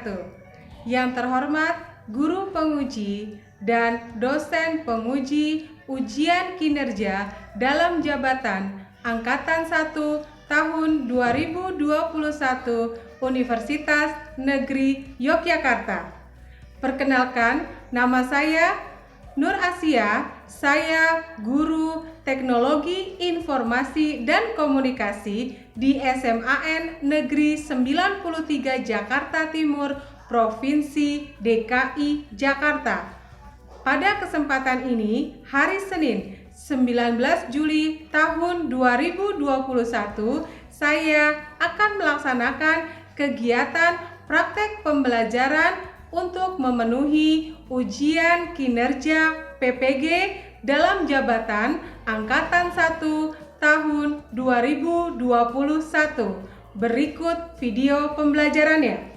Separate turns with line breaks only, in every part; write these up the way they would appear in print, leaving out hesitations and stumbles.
wabarakatuh. Yang terhormat Guru Penguji dan Dosen Penguji Ujian Kinerja dalam Jabatan Angkatan 1 tahun 2021 Universitas Negeri Yogyakarta. Perkenalkan, nama saya Nur Asia, saya Guru Teknologi Informasi dan Komunikasi di SMAN Negeri 93 Jakarta Timur, Provinsi DKI Jakarta. Pada kesempatan ini, hari Senin, 19 Juli tahun 2021, saya akan melaksanakan kegiatan praktek pembelajaran untuk memenuhi ujian kinerja PPG dalam jabatan Angkatan 1 tahun 2021. Berikut video pembelajarannya.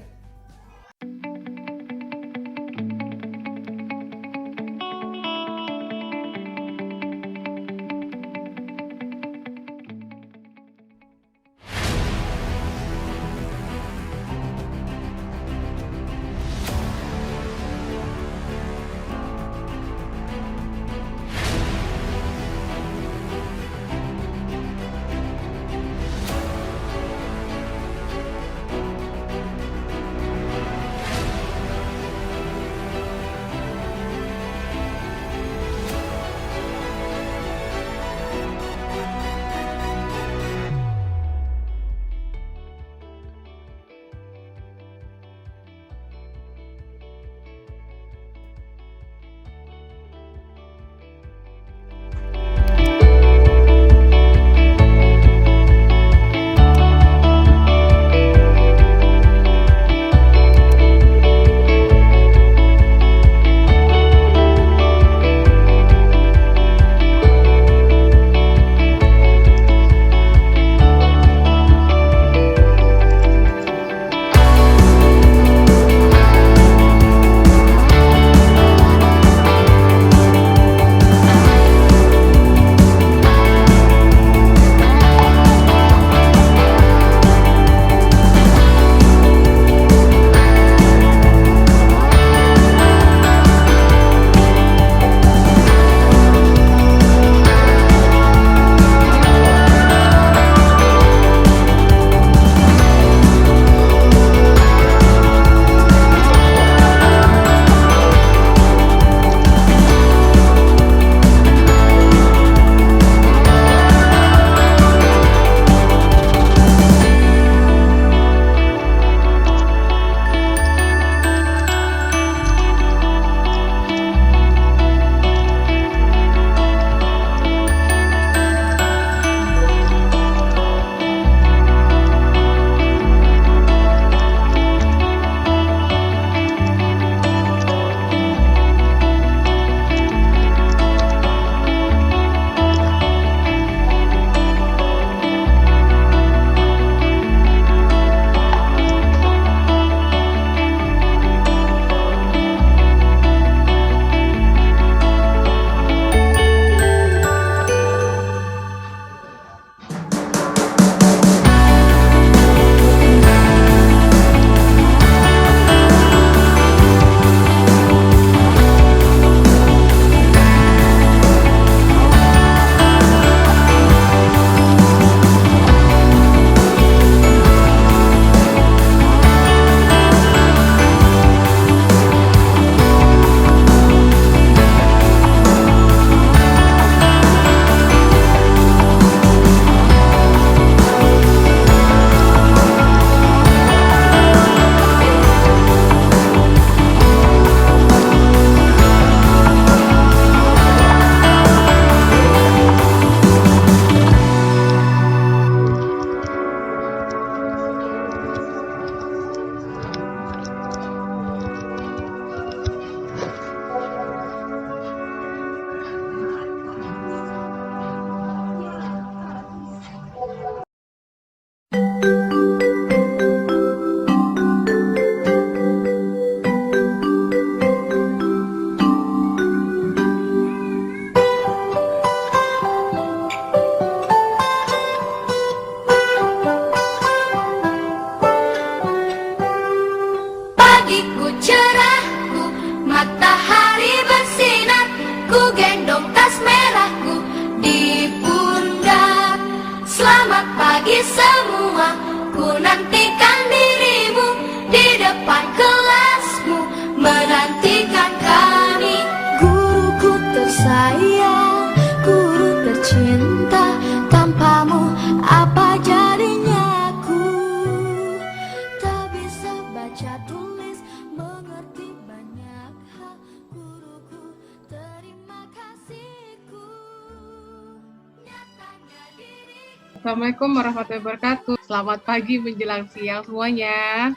Assalamualaikum warahmatullahi wabarakatuh. Selamat pagi menjelang siang semuanya.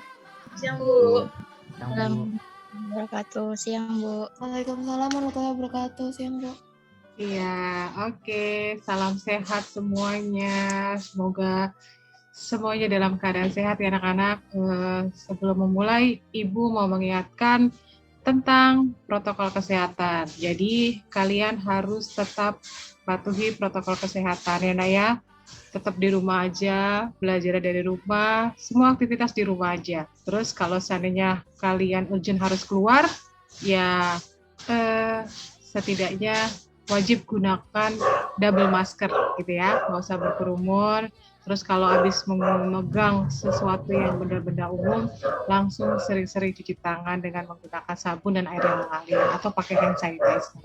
Siang, Bu.
Assalamualaikum wabarakatuh. Siang, Bu.
Waalaikumsalam warahmatullahi wabarakatuh. Siang, Bu.
Iya, oke. Salam sehat semuanya. Semoga semuanya dalam keadaan sehat ya anak-anak. Sebelum memulai, Ibu mau mengingatkan tentang protokol kesehatan. Jadi, kalian harus tetap patuhi protokol kesehatan ya, Nak ya. Tetap di rumah aja, belajar dari rumah, semua aktivitas di rumah aja. Terus kalau seandainya kalian urgent harus keluar, ya setidaknya wajib gunakan double masker gitu ya, nggak usah berkerumun. Terus kalau habis memegang sesuatu yang benar-benar umum, langsung sering-sering cuci tangan dengan menggunakan sabun dan air yang mengalir atau pakai hand sanitizer.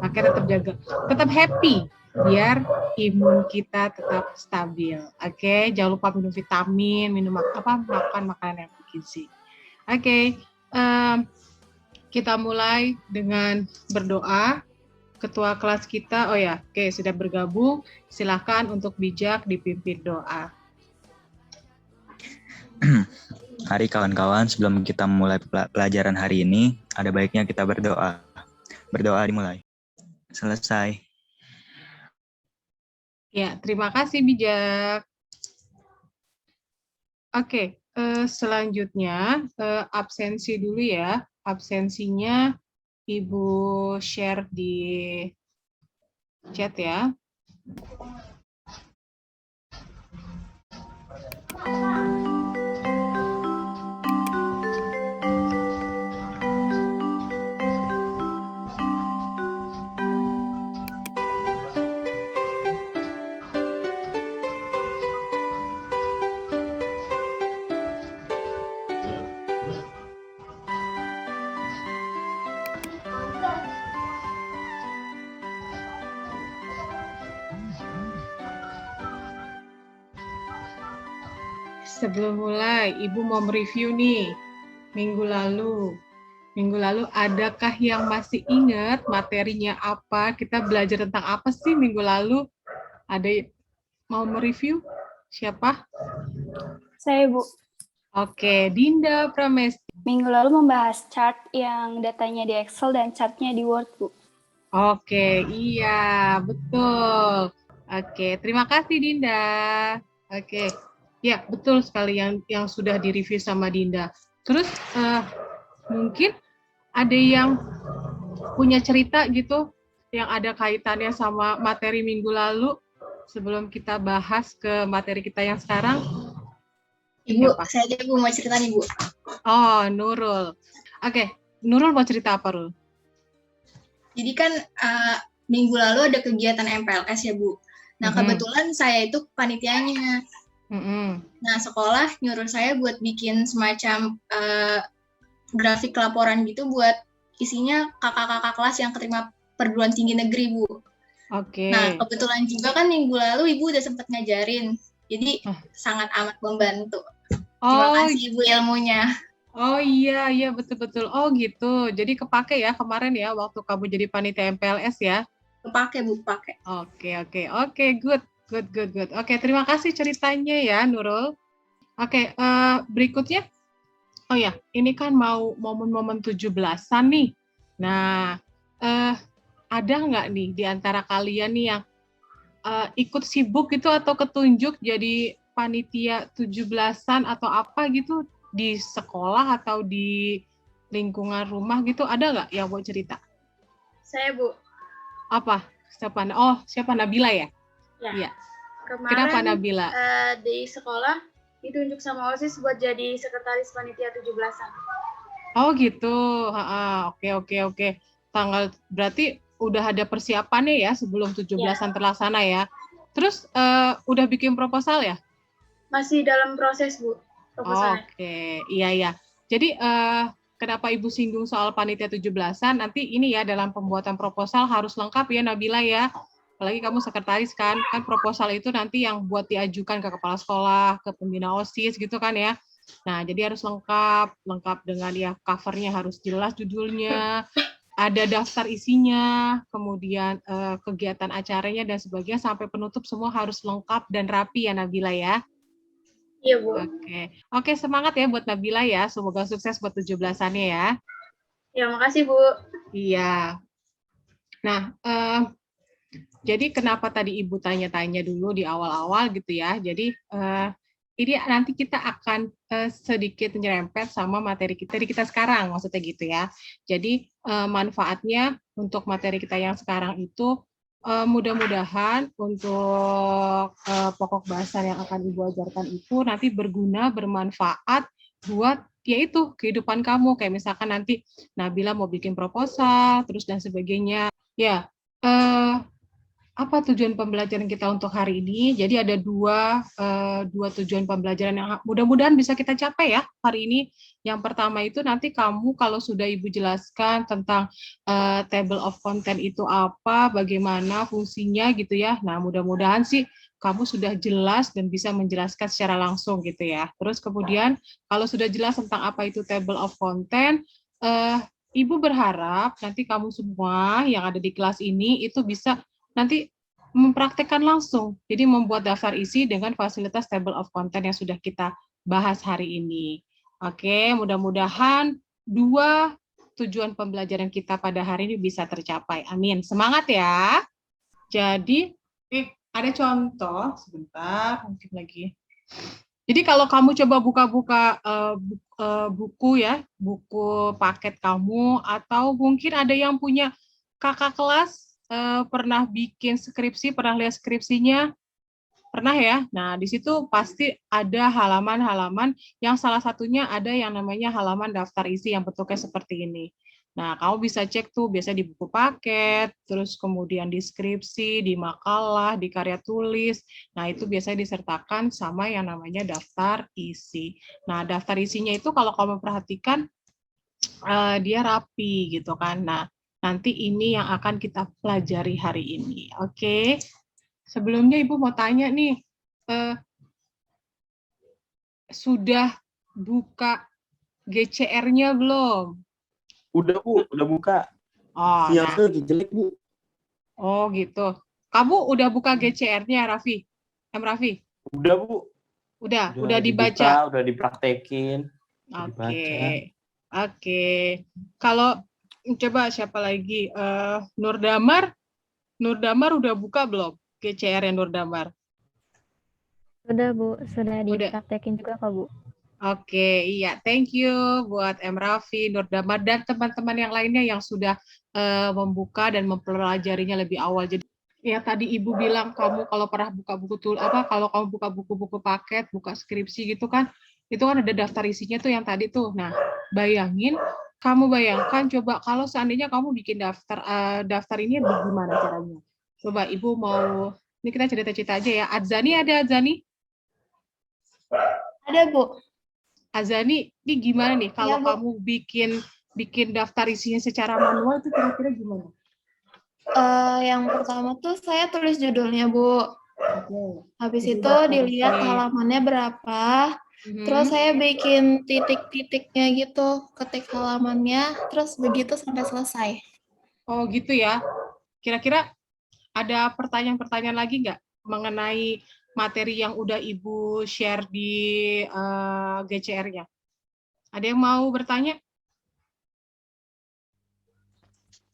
Makanya tetap happy biar imun kita tetap stabil. Oke, jangan lupa minum vitamin, makan makanan yang bergizi. Oke, kita mulai dengan berdoa. Ketua kelas kita, sudah bergabung. Silakan untuk bijak dipimpin doa.
Hari kawan-kawan, sebelum kita mulai pelajaran hari ini, ada baiknya kita berdoa. Berdoa dimulai. Selesai.
Ya, terima kasih bijak. Oke, selanjutnya absensi dulu ya. Absensinya Ibu share di chat ya. Sebelum mulai, Ibu mau mereview nih, minggu lalu. Minggu lalu, adakah yang masih ingat materinya apa? Kita belajar tentang apa sih minggu lalu? Ada mau mereview? Siapa?
Saya, Bu.
Oke, Dinda Pramesti.
Minggu lalu membahas chart yang datanya di Excel dan chartnya di Word, Bu.
Oke, iya, betul. Oke, terima kasih Dinda. Oke, ya betul sekali yang sudah direview sama Dinda. Terus mungkin ada yang punya cerita gitu yang ada kaitannya sama materi minggu lalu sebelum kita bahas ke materi kita yang sekarang.
Ibu, saya aja mau cerita nih, Bu.
Oh, Nurul. Oke, Nurul mau cerita apa, Nurul?
Jadi kan minggu lalu ada kegiatan MPLS ya, Bu. Nah, kebetulan saya itu panitianya. Nah, sekolah nyuruh saya buat bikin semacam grafik laporan gitu buat isinya kakak-kakak kelas yang keterima perguruan tinggi negeri, Bu.
Oke.
Nah, kebetulan juga kan minggu lalu Ibu udah sempat ngajarin. Jadi sangat amat membantu. Terima kasih Ibu ilmunya.
Oh iya betul-betul. Oh gitu. Jadi kepake ya kemarin ya waktu kamu jadi panitia MPLS ya?
Kepake Bu, pakai.
Oke, good. Oke, terima kasih ceritanya ya Nurul. Oke, berikutnya. Oh ya, ini kan mau momen-momen 17-an nih. Nah, ada nggak nih di antara kalian nih yang ikut sibuk gitu atau ketunjuk jadi panitia 17-an atau apa gitu di sekolah atau di lingkungan rumah gitu, ada nggak yang mau cerita?
Saya, Bu.
Apa? Siapa Nabila ya?
Ya. Kemarin,
kenapa Nabila?
Di sekolah ditunjuk sama OSIS buat jadi sekretaris panitia 17-an.
Oh gitu. Oke. Tanggal berarti udah ada persiapannya ya sebelum 17-an terlaksana ya. Terus udah bikin proposal ya?
Masih dalam proses, Bu.
Oke, iya. Jadi kenapa Ibu singgung soal panitia 17-an? Nanti ini ya dalam pembuatan proposal harus lengkap ya Nabila ya. Apalagi kamu sekretaris kan proposal itu nanti yang buat diajukan ke kepala sekolah, ke pembina OSIS gitu kan ya. Nah, jadi harus lengkap dengan ya covernya harus jelas judulnya, ada daftar isinya, kemudian kegiatan acaranya dan sebagainya sampai penutup semua harus lengkap dan rapi ya Nabila ya.
Iya, Bu.
Oke, semangat ya buat Nabila ya. Semoga sukses buat 17-annya ya.
Ya, makasih, Bu.
Iya. Nah, jadi kenapa tadi Ibu tanya-tanya dulu di awal-awal gitu ya. Jadi ini nanti kita akan sedikit nyerempet sama materi kita sekarang, maksudnya gitu ya. Jadi manfaatnya untuk materi kita yang sekarang itu mudah-mudahan untuk pokok bahasan yang akan Ibu ajarkan itu nanti berguna, bermanfaat buat yaitu kehidupan kamu. Kayak misalkan nanti Nabila mau bikin proposal, terus dan sebagainya. Ya, apa tujuan pembelajaran kita untuk hari ini? Jadi ada dua tujuan pembelajaran yang mudah-mudahan bisa kita capai ya hari ini. Yang pertama itu nanti kamu kalau sudah Ibu jelaskan tentang table of content itu apa, bagaimana fungsinya gitu ya. Nah, mudah-mudahan sih kamu sudah jelas dan bisa menjelaskan secara langsung gitu ya. Terus kemudian kalau sudah jelas tentang apa itu table of content, Ibu berharap nanti kamu semua yang ada di kelas ini itu bisa nanti mempraktekkan langsung. Jadi membuat daftar isi dengan fasilitas table of content yang sudah kita bahas hari ini. Oke, mudah-mudahan dua tujuan pembelajaran kita pada hari ini bisa tercapai. Amin. Semangat ya. Jadi, ada contoh, sebentar, mungkin lagi. Jadi kalau kamu coba buka-buka buku ya, buku paket kamu, atau mungkin ada yang punya kakak kelas, pernah bikin skripsi, pernah lihat skripsinya, pernah ya? Nah, di situ pasti ada halaman-halaman yang salah satunya ada yang namanya halaman daftar isi yang bentuknya seperti ini. Nah, kamu bisa cek tuh biasa di buku paket, terus kemudian di skripsi, di makalah, di karya tulis. Nah, itu biasanya disertakan sama yang namanya daftar isi. Nah, daftar isinya itu kalau kamu perhatikan, dia rapi gitu kan. Nah, nanti ini yang akan kita pelajari hari ini. Oke. Sebelumnya Ibu mau tanya nih, sudah buka GCR-nya belum?
Udah, Bu. Udah buka.
Oh,
Siang lagi jelek, Bu.
Oh, gitu. Kamu udah buka GCR-nya, Raffi? Raffi?
Udah, Bu.
Udah dibaca?
Udah dipraktekin.
Oke. Kalau coba siapa lagi? Nur Damar udah buka belum GCR Nur Damar?
Sudah, Bu. Sudah dipraktekin juga kok, Bu.
Oke, iya. Thank you buat Raffi, Nur Damar, dan teman-teman yang lainnya yang sudah membuka dan mempelajarinya lebih awal. Jadi ya tadi Ibu bilang kamu kalau pernah buka buku kalau kamu buka buku-buku paket, buka skripsi gitu kan, itu kan ada daftar isinya tuh yang tadi tuh. Nah, kamu bayangkan coba kalau seandainya kamu bikin daftar ini gimana caranya? Coba Ibu mau, ini kita cerita-cerita aja ya. Adzani ada Adzani?
Ada, Bu.
Azani, ini gimana nih kalau kamu bikin daftar isinya secara manual itu kira-kira gimana?
Yang pertama tuh saya tulis judulnya, Bu. Habis itu dilihat halamannya berapa. Terus saya bikin titik-titiknya gitu, ketik halamannya, terus begitu sampai selesai.
Oh gitu ya. Kira-kira ada pertanyaan-pertanyaan lagi nggak mengenai materi yang udah Ibu share di GCR-nya? Ada yang mau bertanya?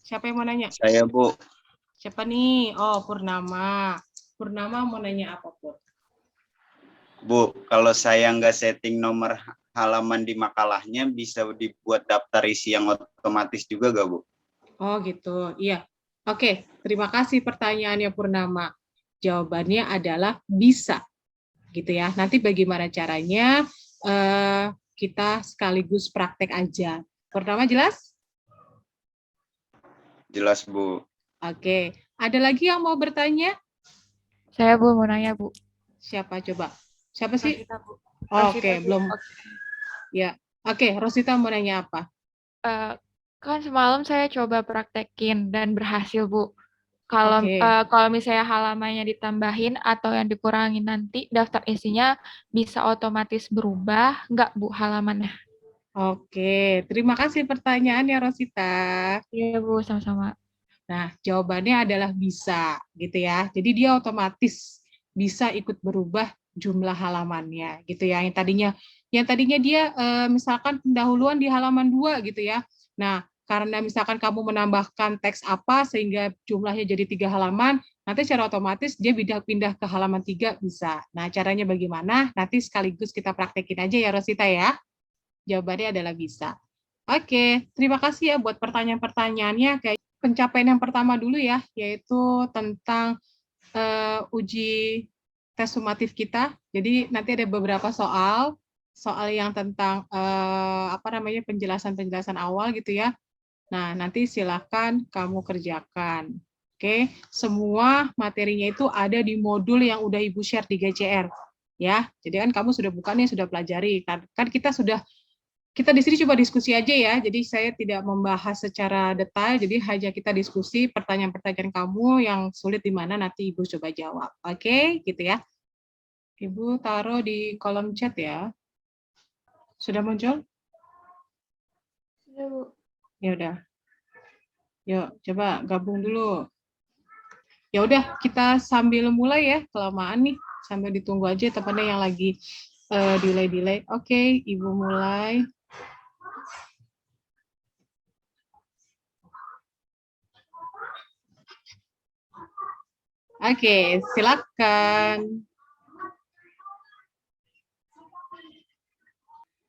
Siapa yang mau nanya?
Saya, Bu.
Siapa nih? Oh, Purnama. Purnama mau nanya apa, Pur?
Bu, kalau saya nggak setting nomor halaman di makalahnya, bisa dibuat daftar isi yang otomatis juga nggak, Bu?
Oh, gitu. Iya. Oke, terima kasih pertanyaannya Purnama. Jawabannya adalah bisa, gitu ya. Nanti bagaimana caranya kita sekaligus praktek aja. Pertama jelas?
Jelas, Bu.
Oke, ada lagi yang mau bertanya?
Saya, Bu, mau nanya, Bu.
Siapa coba? Siapa sih?
Rosita, Bu.
Oke, belum. Ya, oke. Rosita mau nanya apa?
Kan semalam saya coba praktekin dan berhasil, Bu. Kalau misalnya halamannya ditambahin atau yang dikurangin nanti daftar isinya bisa otomatis berubah nggak, Bu, halamannya?
Oke, terima kasih pertanyaannya Rosita.
Iya, Bu, sama-sama.
Nah, jawabannya adalah bisa, gitu ya. Jadi dia otomatis bisa ikut berubah jumlah halamannya, gitu ya. Yang tadinya dia misalkan pendahuluan di halaman 2 gitu ya. Nah, karena misalkan kamu menambahkan teks apa sehingga jumlahnya jadi 3 halaman, nanti secara otomatis dia pindah ke halaman 3 bisa. Nah, caranya bagaimana? Nanti sekaligus kita praktekin aja ya Rosita ya. Jawabannya adalah bisa. Oke, terima kasih ya buat pertanyaan-pertanyaannya. Kayak pencapaian yang pertama dulu ya, yaitu tentang uji tes sumatif kita. Jadi nanti ada beberapa soal yang tentang penjelasan-penjelasan awal gitu ya. Nah, nanti silakan kamu kerjakan. Oke, semua materinya itu ada di modul yang udah Ibu share di GCR. Ya, jadi kan kamu sudah buka nih, sudah pelajari. Kan kita di sini coba diskusi aja ya, jadi saya tidak membahas secara detail, jadi hanya kita diskusi pertanyaan-pertanyaan kamu yang sulit di mana nanti Ibu coba jawab. Oke, gitu ya. Ibu taruh di kolom chat ya. Sudah muncul?
Sudah, Bu.
Ya udah. Yuk, coba gabung dulu. Ya udah, kita sambil mulai ya, kelamaan nih, sambil ditunggu aja temannya yang lagi delay. Oke, Ibu mulai. Oke, silakan.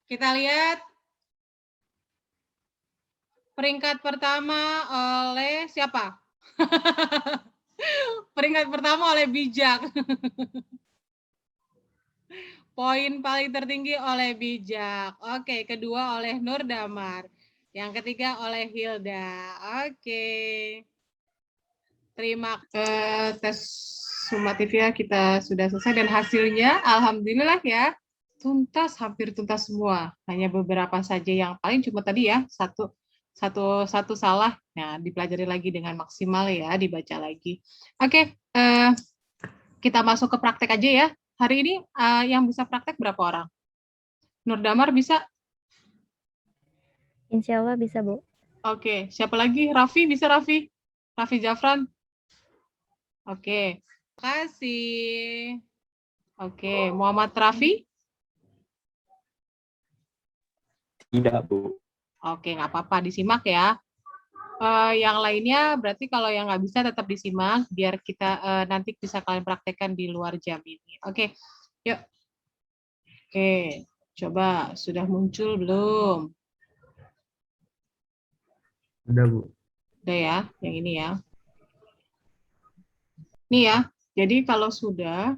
Kita lihat peringkat pertama oleh siapa? Peringkat pertama oleh Bijak. Poin paling tertinggi oleh Bijak. Oke, kedua oleh Nur Damar. Yang ketiga oleh Hilda. Oke. Terima kasih tes sumatif ya, kita sudah selesai dan hasilnya alhamdulillah ya tuntas, hampir tuntas semua. Hanya beberapa saja yang paling cuma tadi ya satu salah. Nah, dipelajari lagi dengan maksimal ya, dibaca lagi. Oke, kita masuk ke praktek aja ya. Hari ini yang bisa praktek berapa orang? Nur Damar bisa?
Insya Allah bisa, Bu.
Oke, siapa lagi? Raffi, bisa Raffi? Raffi Jafran? Oke, terima kasih. Oke, Muhammad Raffi?
Tidak, Bu.
Oke, nggak apa-apa, disimak ya. Yang lainnya berarti kalau yang nggak bisa tetap disimak, biar kita nanti bisa kalian praktekkan di luar jam ini. Oke, yuk. Oke, coba sudah muncul belum?
Udah, Bu.
Udah ya, yang ini ya. Nih ya, jadi kalau sudah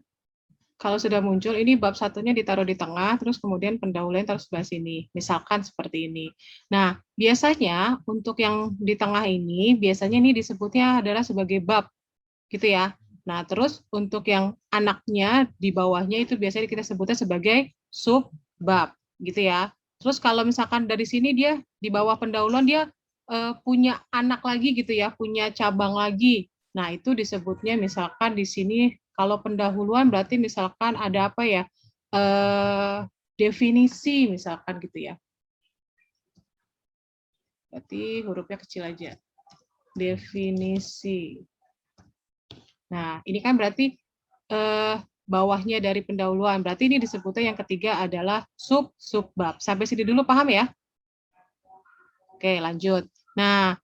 muncul, ini bab satunya ditaruh di tengah, terus kemudian pendahuluan taruh sebelah sini. Misalkan seperti ini. Nah, biasanya untuk yang di tengah ini, biasanya ini disebutnya adalah sebagai bab, gitu ya. Nah, terus untuk yang anaknya di bawahnya itu biasanya kita sebutnya sebagai subbab, gitu ya. Terus kalau misalkan dari sini dia di bawah pendahuluan dia punya anak lagi gitu ya, punya cabang lagi. Nah, itu disebutnya misalkan di sini kalau pendahuluan berarti misalkan ada apa ya? Definisi misalkan gitu ya. Berarti hurufnya kecil aja. Definisi. Nah, ini kan berarti bawahnya dari pendahuluan. Berarti ini disebutnya yang ketiga adalah subbab. Sampai sini dulu paham ya? Oke, lanjut. Nah,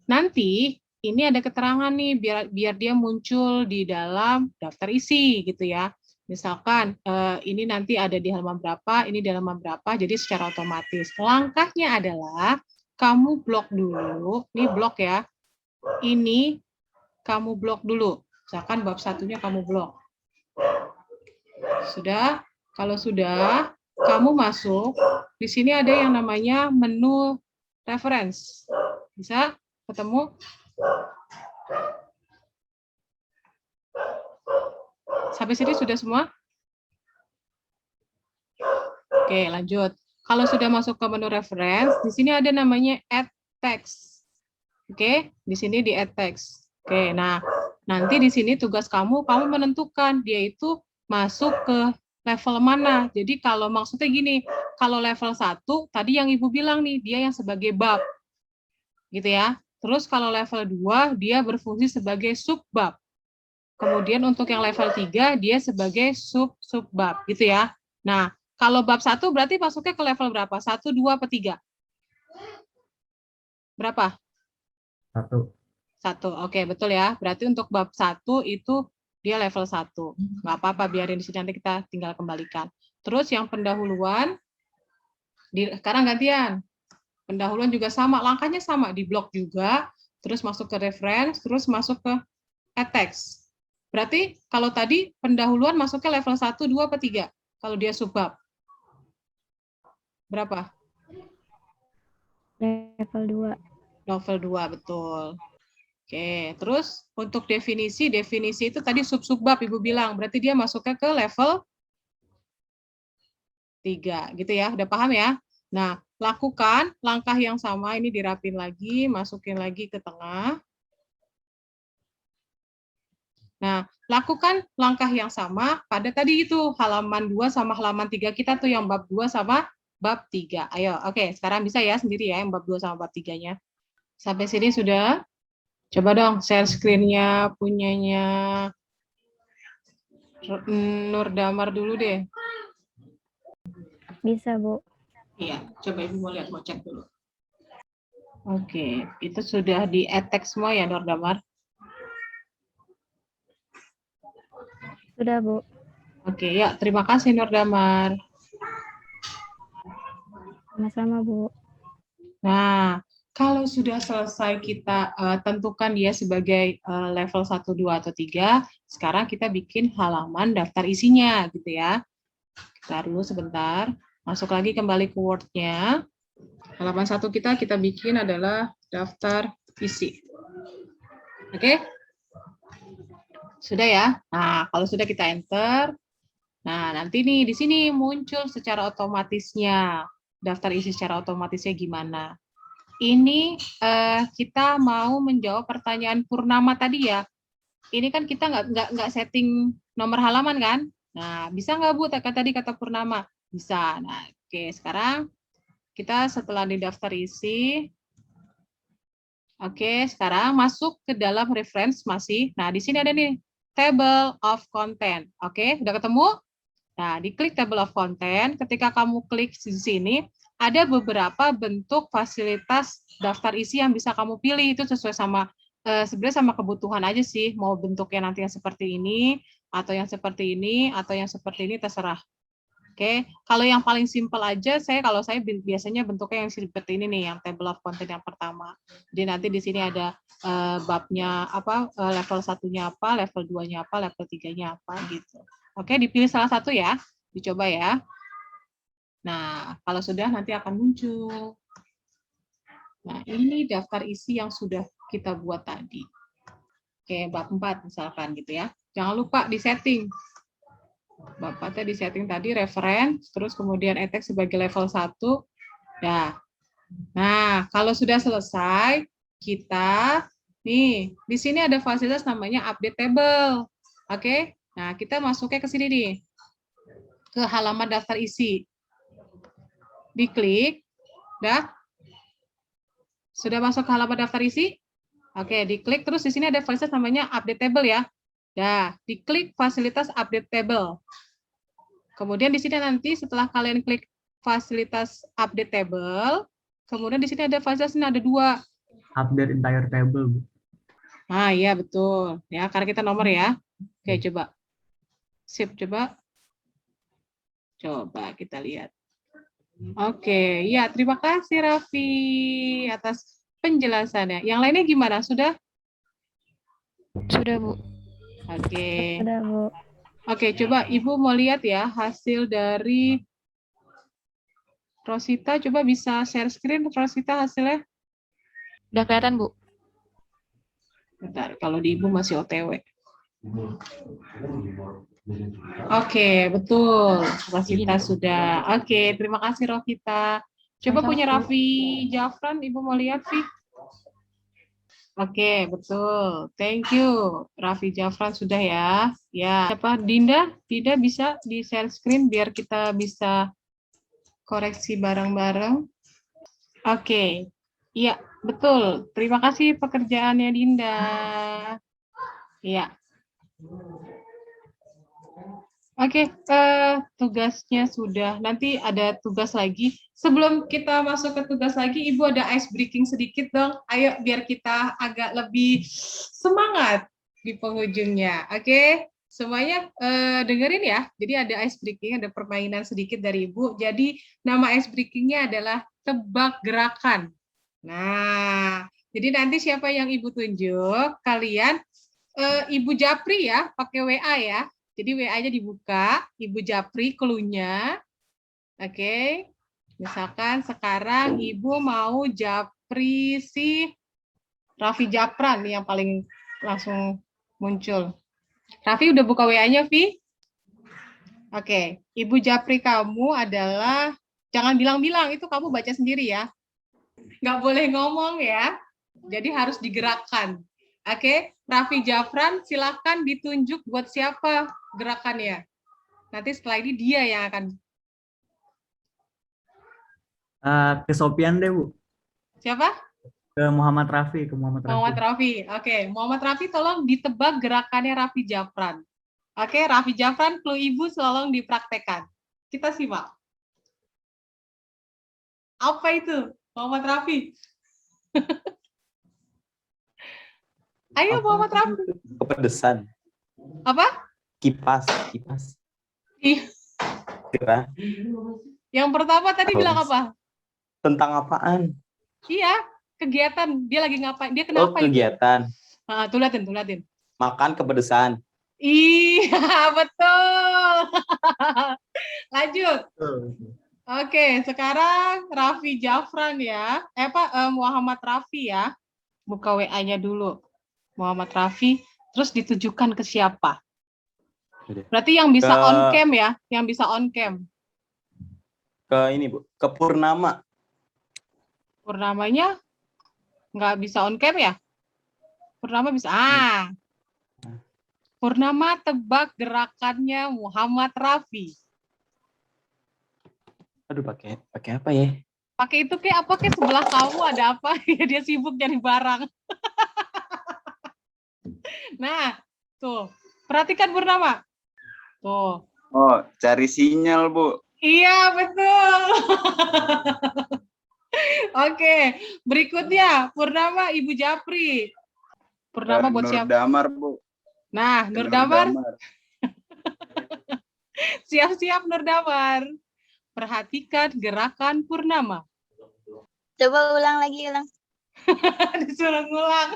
nanti ini ada keterangan nih biar dia muncul di dalam daftar isi gitu ya. Misalkan ini nanti ada di halaman berapa, ini di halaman berapa, jadi secara otomatis. Langkahnya adalah kamu blok dulu, ini blok ya. Ini kamu blok dulu. Misalkan bab satunya kamu blok. Sudah? Kalau sudah, kamu masuk. Di sini ada yang namanya menu reference. Bisa ketemu? Sampai sini sudah semua? Oke, lanjut. Kalau sudah masuk ke menu reference, di sini ada namanya add text. Oke, di sini di add text. Oke, nah nanti di sini tugas kamu menentukan dia itu masuk ke level mana. Jadi kalau maksudnya gini, kalau level 1, tadi yang Ibu bilang nih, dia yang sebagai bab. Gitu ya. Terus kalau level 2, dia berfungsi sebagai subbab. Kemudian untuk yang level 3, dia sebagai subbab. Gitu ya. Nah, kalau bab 1 berarti masuknya ke level berapa? 1, 2, apa 3? Berapa?
1.
1. Oke, betul ya. Berarti untuk bab 1 itu dia level 1. Nggak apa-apa, biarin di sini, nanti kita tinggal kembalikan. Terus yang pendahuluan, sekarang gantian. Pendahuluan juga sama, langkahnya sama, di blok juga, terus masuk ke reference, terus masuk ke text. Berarti kalau tadi pendahuluan masuk ke level 1, 2, apa 3? Kalau dia subbab. Berapa?
Level 2.
Level 2, betul. Oke, terus untuk definisi itu tadi subbab Ibu bilang, berarti dia masuknya ke level 3, gitu ya, udah paham ya? Nah, lakukan langkah yang sama, ini dirapin lagi, masukin lagi ke tengah. Nah, lakukan langkah yang sama pada tadi itu, halaman 2 sama halaman 3 kita tuh, yang bab 2 sama bab 3. Ayo, oke, sekarang bisa ya sendiri ya, yang bab 2 sama bab 3-nya. Sampai sini sudah? Coba dong share screen-nya punyanya Nur Damar dulu deh.
Bisa, Bu.
Iya, coba Ibu mau lihat, mau cek dulu. Oke, itu sudah di add semua ya Nur Damar?
Sudah, Bu.
Oke, ya terima kasih Nur Damar.
Sama-sama, Bu.
Nah, kalau sudah selesai kita tentukan dia sebagai level 1, 2, atau 3, sekarang kita bikin halaman daftar isinya, gitu ya. Kita dulu sebentar, masuk lagi kembali ke Word-nya. Halaman 1 kita bikin adalah daftar isi. Oke? Sudah ya? Nah, kalau sudah kita enter, nah nanti nih di sini muncul secara otomatisnya, daftar isi secara otomatisnya gimana. Ini kita mau menjawab pertanyaan Purnama tadi ya. Ini kan kita nggak setting nomor halaman kan? Nah, bisa nggak Bu tadi kata Purnama? Bisa. Nah, oke, sekarang kita setelah di daftar isi, oke, sekarang masuk ke dalam reference masih. Nah, di sini ada nih table of content. Oke, udah ketemu? Nah, diklik table of content. Ketika kamu klik di sini, ada beberapa bentuk fasilitas daftar isi yang bisa kamu pilih. Itu sesuai sama sebenarnya sama kebutuhan aja sih. Mau bentuknya nanti yang seperti ini, atau yang seperti ini, atau yang seperti ini, terserah. Oke, kalau yang paling simpel aja, kalau saya biasanya bentuknya yang seperti ini nih, yang table of content yang pertama. Jadi nanti di sini ada babnya apa, level 1-nya apa, level 2-nya apa, level 3-nya apa gitu. Oke, dipilih salah satu ya, dicoba ya. Nah, kalau sudah nanti akan muncul. Nah, ini daftar isi yang sudah kita buat tadi. Oke, bab 4 misalkan gitu ya. Jangan lupa di-setting. Bab 4-nya di-setting tadi, reference, terus kemudian text sebagai level 1. Nah, kalau sudah selesai, kita, nih, di sini ada fasilitas namanya update table. Oke, nah kita masuknya ke sini nih, ke halaman daftar isi. Diklik, sudah masuk ke halaman daftar isi? Oke, diklik, terus di sini ada fasilitas namanya update table ya. Diklik fasilitas update table. Kemudian di sini nanti setelah kalian klik fasilitas update table, kemudian di sini ada fasilitas, ini ada 2.
Update entire table, Bu.
Nah, iya betul. Ya, karena kita nomor ya. Oke, coba. Sip, coba. Coba kita lihat. Oke, ya terima kasih Raffi atas penjelasannya. Yang lainnya gimana? Sudah?
Sudah, Bu.
Oke.
Sudah, Bu.
Oke, coba Ibu mau lihat ya hasil dari Rosita. Coba bisa share screen Rosita hasilnya?
Udah kelihatan, Bu.
Bentar, kalau di Ibu masih OTW. Oke, betul. Rosita sudah. Oke, terima kasih Rosita. Coba punya Raffi Jafran, Ibu mau lihat sih. Oke, betul. Thank you. Raffi Jafran sudah ya. Ya, siapa? Dinda? Dinda bisa di share screen biar kita bisa koreksi bareng-bareng. Oke. Iya, betul. Terima kasih pekerjaannya Dinda. Iya. Oke, tugasnya sudah. Nanti ada tugas lagi. Sebelum kita masuk ke tugas lagi, Ibu ada ice breaking sedikit dong. Ayo, biar kita agak lebih semangat di penghujungnya. Oke, semuanya dengerin ya. Jadi ada ice breaking, ada permainan sedikit dari Ibu. Jadi nama ice breakingnya adalah tebak gerakan. Nah, jadi nanti siapa yang Ibu tunjuk, kalian Ibu Japri ya, pakai WA ya. Jadi WA-nya dibuka, Ibu Japri clue-nya. Oke. Misalkan sekarang Ibu mau Japri si Raffi Jafran yang paling langsung muncul. Raffi udah buka WA-nya, Vi? Oke. Ibu Japri kamu adalah, jangan bilang-bilang, itu kamu baca sendiri ya. Nggak boleh ngomong ya. Jadi harus digerakkan. Oke, Raffi Jafran silakan ditunjuk buat siapa gerakannya. Nanti setelah ini dia yang akan.
Ke Sopian deh, Bu.
Siapa?
Ke Muhammad Raffi,
Muhammad Raffi. Oke, Muhammad Raffi tolong ditebak gerakannya Raffi Jafran. Oke, Raffi Jafran, clue Ibu tolong dipraktekkan. Kita simak. Apa itu, Muhammad Raffi? Ayo Muhammad Raffi.
Kepedesan.
Apa?
Kipas. Kira.
Yang pertama tadi bilang apa?
Tentang apaan?
Iya, kegiatan. Dia lagi ngapain? Dia kenapa?
Oh, kegiatan.
Tuh liatin.
Makan kepedesan.
Iya, betul. Lanjut. Oke, sekarang Raffi Jafran ya. Muhammad Raffi ya. Buka WA-nya dulu. Muhammad Raffi, terus ditujukan ke siapa? Berarti yang bisa on cam ya, yang bisa on cam.
Ke ini, Bu, ke Purnama.
Purnamanya nggak bisa on cam ya? Purnama bisa. Purnama tebak gerakannya Muhammad Raffi.
Aduh, pakai apa ya?
Pakai itu kayak apa, kayak sebelah kamu ada apa? Dia sibuk nyari barang. Nah, tuh. Perhatikan Purnama. Tuh.
Oh, cari sinyal, Bu.
Iya, betul. Oke, berikutnya Purnama Ibu Japri. Purnama buat siapa?
Nurdamar, Bu.
Nah, Nurdamar. Siap-siap Nurdamar. Perhatikan gerakan Purnama.
Coba ulang lagi.
Disuruh ngulang.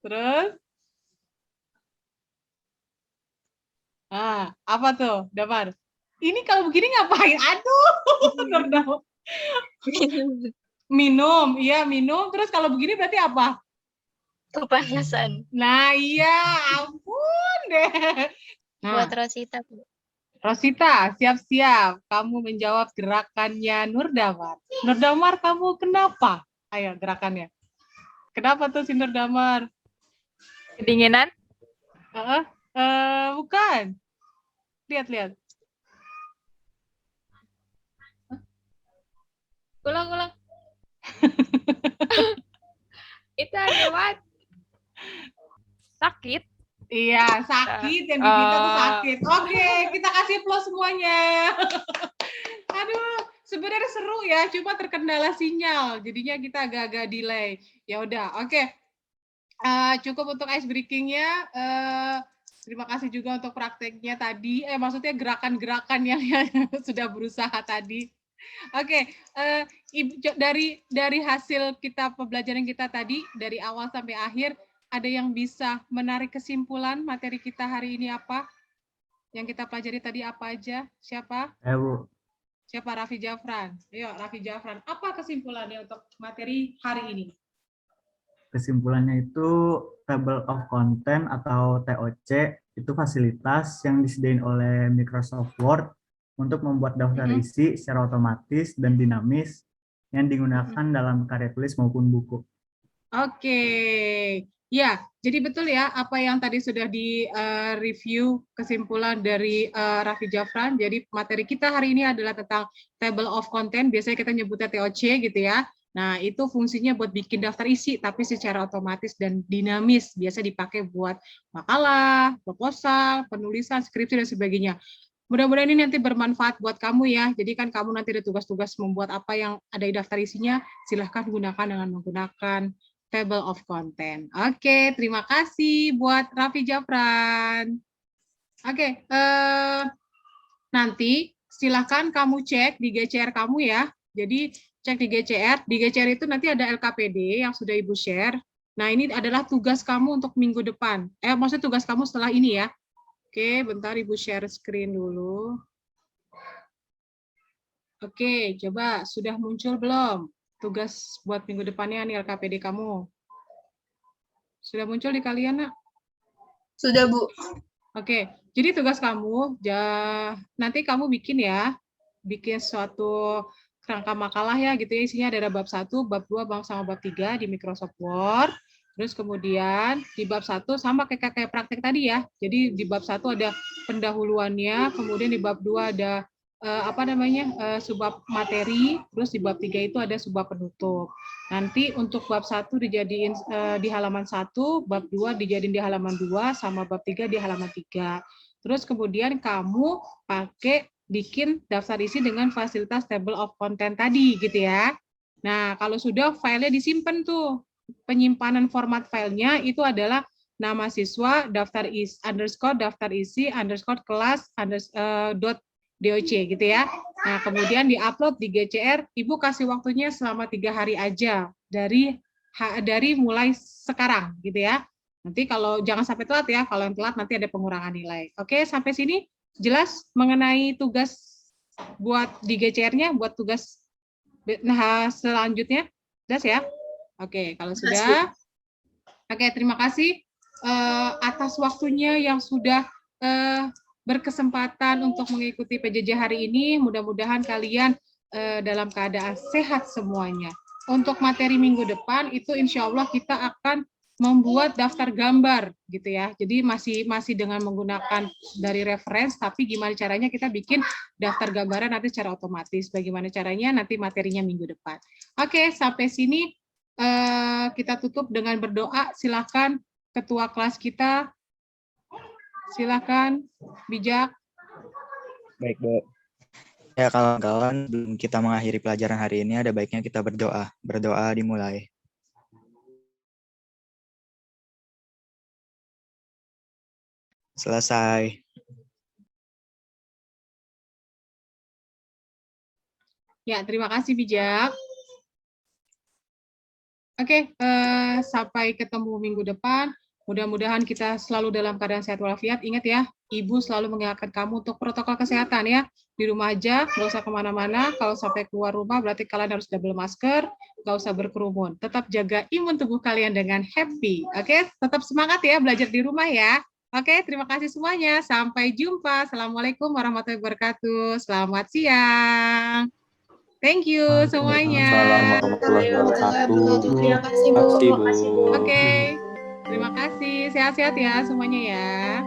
Terus? Apa tuh, Damar? Ini kalau begini ngapain? Aduh, Nurdamar. Minum, iya minum. Terus kalau begini berarti apa?
Kepanasan.
Nah, iya, ampun deh.
Buat Rosita, Bu.
Rosita, siap-siap. Kamu menjawab gerakannya Nurdamar. Nurdamar, kamu kenapa? Ayo, gerakannya. Kenapa tuh si Nurdamar?
Kedinginan?
Bukan. Lihat.
Ulang. Itu lewat sakit.
Iya, sakit yang diminta tuh sakit. Oke, kita kasih plus semuanya. Aduh, sebenarnya seru ya, cuma terkendala sinyal, jadinya kita agak-agak delay. Ya udah, oke. Cukup untuk ice breaking-nya. Terima kasih juga untuk prakteknya tadi. Maksudnya gerakan-gerakan yang sudah berusaha tadi. Oke, dari hasil kita pembelajaran kita tadi dari awal sampai akhir, ada yang bisa menarik kesimpulan materi kita hari ini apa? Yang kita pelajari tadi apa aja? Siapa?
Bu.
Siapa? Raffi Jafran. Ayo, Raffi Jafran. Apa kesimpulannya untuk materi hari ini?
Kesimpulannya itu Table of Content atau TOC itu fasilitas yang disediakan oleh Microsoft Word untuk membuat daftar isi secara otomatis dan dinamis yang digunakan dalam karya tulis maupun buku.
Oke, ya, jadi betul ya apa yang tadi sudah di review kesimpulan dari Raffi Jafran. Jadi materi kita hari ini adalah tentang table of content, biasanya kita nyebutnya TOC gitu ya. Nah, itu fungsinya buat bikin daftar isi, tapi secara otomatis dan dinamis, biasa dipakai buat makalah, proposal, penulisan, skripsi, dan sebagainya. Mudah-mudahan ini nanti bermanfaat buat kamu ya. Jadi kan kamu nanti ada tugas-tugas membuat apa yang ada di daftar isinya, silahkan gunakan dengan menggunakan table of content. Oke, terima kasih buat Raffi Jafran. Oke, nanti silahkan kamu cek di GCR kamu ya. Jadi cek di GCR itu nanti ada LKPD yang sudah Ibu share. Nah, ini adalah tugas kamu untuk minggu depan. Maksudnya tugas kamu setelah ini ya. Oke, bentar Ibu share screen dulu. Oke, coba sudah muncul belum? Tugas buat minggu depannya nih LKPD kamu. Sudah muncul di kalian, Nak?
Sudah, Bu.
Oke, jadi tugas kamu, nanti kamu bikin ya, bikin suatu kerangka makalah ya gitu ya, isinya ada bab 1, bab 2, sama bab 3 di Microsoft Word. Terus kemudian di bab 1 sama kayak praktek tadi ya. Jadi di bab 1 ada pendahuluannya, kemudian di bab 2 ada subbab materi, terus di bab 3 itu ada subbab penutup. Nanti untuk bab 1 dijadiin di halaman 1, bab 2 dijadiin di halaman 2, sama bab 3 di halaman 3. Terus kemudian kamu pakai bikin daftar isi dengan fasilitas table of content tadi gitu ya. Nah, kalau sudah filenya disimpan tuh. Penyimpanan format filenya itu adalah nama siswa daftar isi _ kelas .doc gitu ya. Nah, kemudian diupload di GCR, Ibu kasih waktunya selama 3 hari aja dari mulai sekarang gitu ya. Nanti kalau jangan sampai telat ya, kalau yang telat nanti ada pengurangan nilai. Oke, sampai sini jelas mengenai tugas buat di GCR-nya, buat tugas selanjutnya? Jelas ya? Oke, kalau sudah. Oke, terima kasih atas waktunya yang sudah berkesempatan untuk mengikuti PJJ hari ini. Mudah-mudahan kalian dalam keadaan sehat semuanya. Untuk materi minggu depan itu insya Allah kita akan membuat daftar gambar gitu ya. Jadi masih dengan menggunakan dari reference, tapi gimana caranya kita bikin daftar gambaran nanti secara otomatis. Bagaimana caranya nanti materinya minggu depan. Oke, sampai sini kita tutup dengan berdoa. Silakan ketua kelas kita. Silakan Bijak.
Baik, Bu. Ya, kawan-kawan, sebelum kita mengakhiri pelajaran hari ini, ada baiknya kita berdoa. Berdoa dimulai. Selesai.
Ya, terima kasih Bijak. Oke, sampai ketemu minggu depan. Mudah-mudahan kita selalu dalam keadaan sehat walafiat. Ingat ya, Ibu selalu mengingatkan kamu untuk protokol kesehatan ya. Di rumah aja, nggak usah kemana-mana. Kalau sampai keluar rumah, berarti kalian harus double masker, nggak usah berkerumun. Tetap jaga imun tubuh kalian dengan happy. Oke, tetap semangat ya belajar di rumah ya. Oke, terima kasih semuanya. Sampai jumpa. Assalamualaikum warahmatullahi wabarakatuh. Selamat siang. Thank you semuanya.
Terima kasih, Bu.
Oke, terima kasih. Sehat-sehat ya semuanya ya.